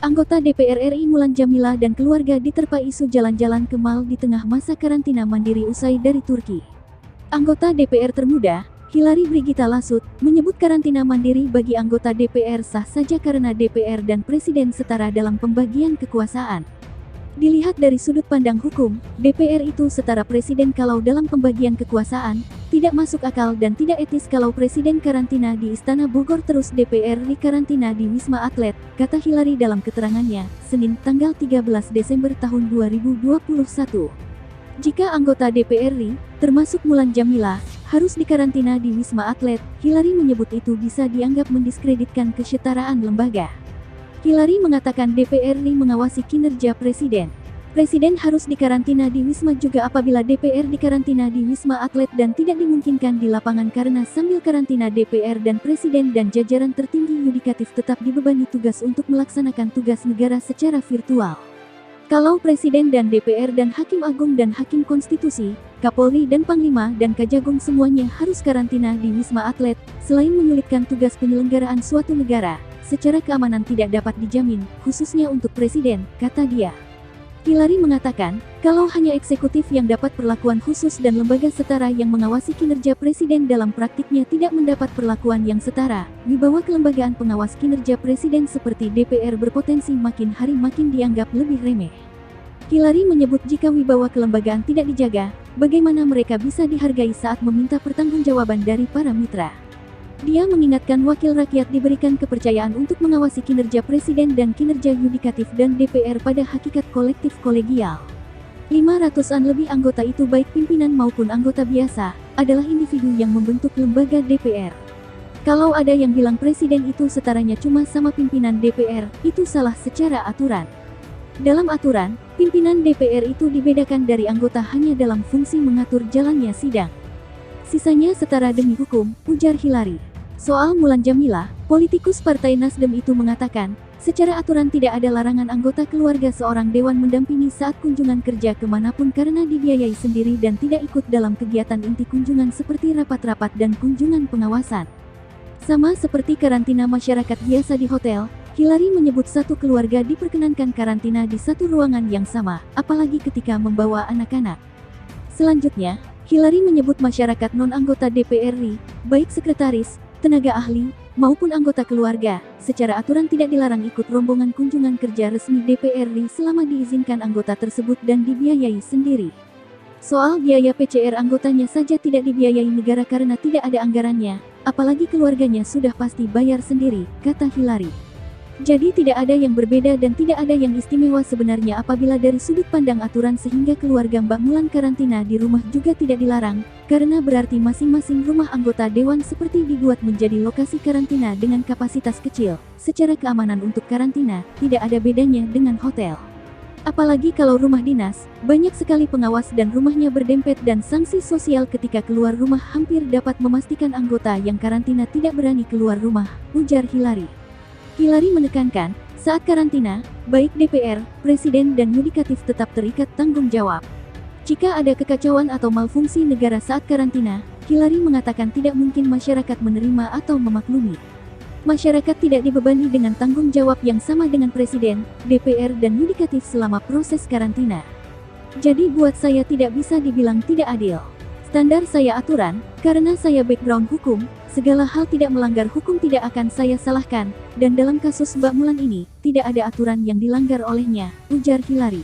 Anggota DPR RI Mulan Jameela dan keluarga diterpa isu jalan-jalan ke mal di tengah masa karantina mandiri usai dari Turki. Anggota DPR termuda, Hillary Brigitta Lasut, menyebut karantina mandiri bagi anggota DPR sah saja karena DPR dan Presiden setara dalam pembagian kekuasaan. Dilihat dari sudut pandang hukum, DPR itu setara Presiden kalau dalam pembagian kekuasaan, tidak masuk akal dan tidak etis kalau Presiden karantina di Istana Bogor terus DPR di karantina di Wisma Atlet, kata Hillary dalam keterangannya, Senin tanggal 13 Desember tahun 2021. Jika anggota DPR RI, termasuk Mulan Jameela, harus dikarantina di Wisma Atlet, Hillary menyebut itu bisa dianggap mendiskreditkan kesetaraan lembaga. Hillary mengatakan DPR RI mengawasi kinerja Presiden. Presiden harus dikarantina di Wisma juga apabila DPR dikarantina di Wisma Atlet dan tidak dimungkinkan di lapangan karena sambil karantina DPR dan Presiden dan jajaran tertinggi yudikatif tetap dibebani tugas untuk melaksanakan tugas negara secara virtual. Kalau Presiden dan DPR dan Hakim Agung dan Hakim Konstitusi, Kapolri dan Panglima dan Kejagung semuanya harus karantina di Wisma Atlet, selain menyulitkan tugas penyelenggaraan suatu negara, secara keamanan tidak dapat dijamin, khususnya untuk Presiden, kata dia. Hillary mengatakan, kalau hanya eksekutif yang dapat perlakuan khusus dan lembaga setara yang mengawasi kinerja Presiden dalam praktiknya tidak mendapat perlakuan yang setara, wibawa kelembagaan pengawas kinerja Presiden seperti DPR berpotensi makin hari makin dianggap lebih remeh. Hillary menyebut jika wibawa kelembagaan tidak dijaga, bagaimana mereka bisa dihargai saat meminta pertanggungjawaban dari para mitra. Dia mengingatkan wakil rakyat diberikan kepercayaan untuk mengawasi kinerja Presiden dan kinerja yudikatif dan DPR pada hakikat kolektif kolegial. 500-an lebih anggota itu baik pimpinan maupun anggota biasa, adalah individu yang membentuk lembaga DPR. Kalau ada yang bilang Presiden itu setaranya cuma sama pimpinan DPR, itu salah secara aturan. Dalam aturan, pimpinan DPR itu dibedakan dari anggota hanya dalam fungsi mengatur jalannya sidang. Sisanya setara demi hukum, ujar Hillary. Soal Mulan Jameela, politikus Partai Nasdem itu mengatakan, secara aturan tidak ada larangan anggota keluarga seorang dewan mendampingi saat kunjungan kerja kemanapun karena dibiayai sendiri dan tidak ikut dalam kegiatan inti kunjungan seperti rapat-rapat dan kunjungan pengawasan. Sama seperti karantina masyarakat biasa di hotel, Hillary menyebut satu keluarga diperkenankan karantina di satu ruangan yang sama, apalagi ketika membawa anak-anak. Selanjutnya, Hillary menyebut masyarakat non-anggota DPR RI, baik sekretaris, tenaga ahli, maupun anggota keluarga, secara aturan tidak dilarang ikut rombongan kunjungan kerja resmi DPR RI selama diizinkan anggota tersebut dan dibiayai sendiri. Soal biaya PCR anggotanya saja tidak dibiayai negara karena tidak ada anggarannya, apalagi keluarganya sudah pasti bayar sendiri, kata Hillary. Jadi tidak ada yang berbeda dan tidak ada yang istimewa sebenarnya apabila dari sudut pandang aturan sehingga keluarga Mbak Mulan karantina di rumah juga tidak dilarang, karena berarti masing-masing rumah anggota dewan seperti dibuat menjadi lokasi karantina dengan kapasitas kecil. Secara keamanan untuk karantina, tidak ada bedanya dengan hotel. Apalagi kalau rumah dinas, banyak sekali pengawas dan rumahnya berdempet dan sanksi sosial ketika keluar rumah hampir dapat memastikan anggota yang karantina tidak berani keluar rumah, ujar Hillary. Hillary menekankan, saat karantina, baik DPR, Presiden dan yudikatif tetap terikat tanggung jawab. Jika ada kekacauan atau malfungsi negara saat karantina, Hillary mengatakan tidak mungkin masyarakat menerima atau memaklumi. Masyarakat tidak dibebani dengan tanggung jawab yang sama dengan Presiden, DPR dan yudikatif selama proses karantina. Jadi buat saya tidak bisa dibilang tidak adil. Standar saya aturan, karena saya background hukum, segala hal tidak melanggar hukum tidak akan saya salahkan, dan dalam kasus Mbak Mulan ini, tidak ada aturan yang dilanggar olehnya, ujar Hillary.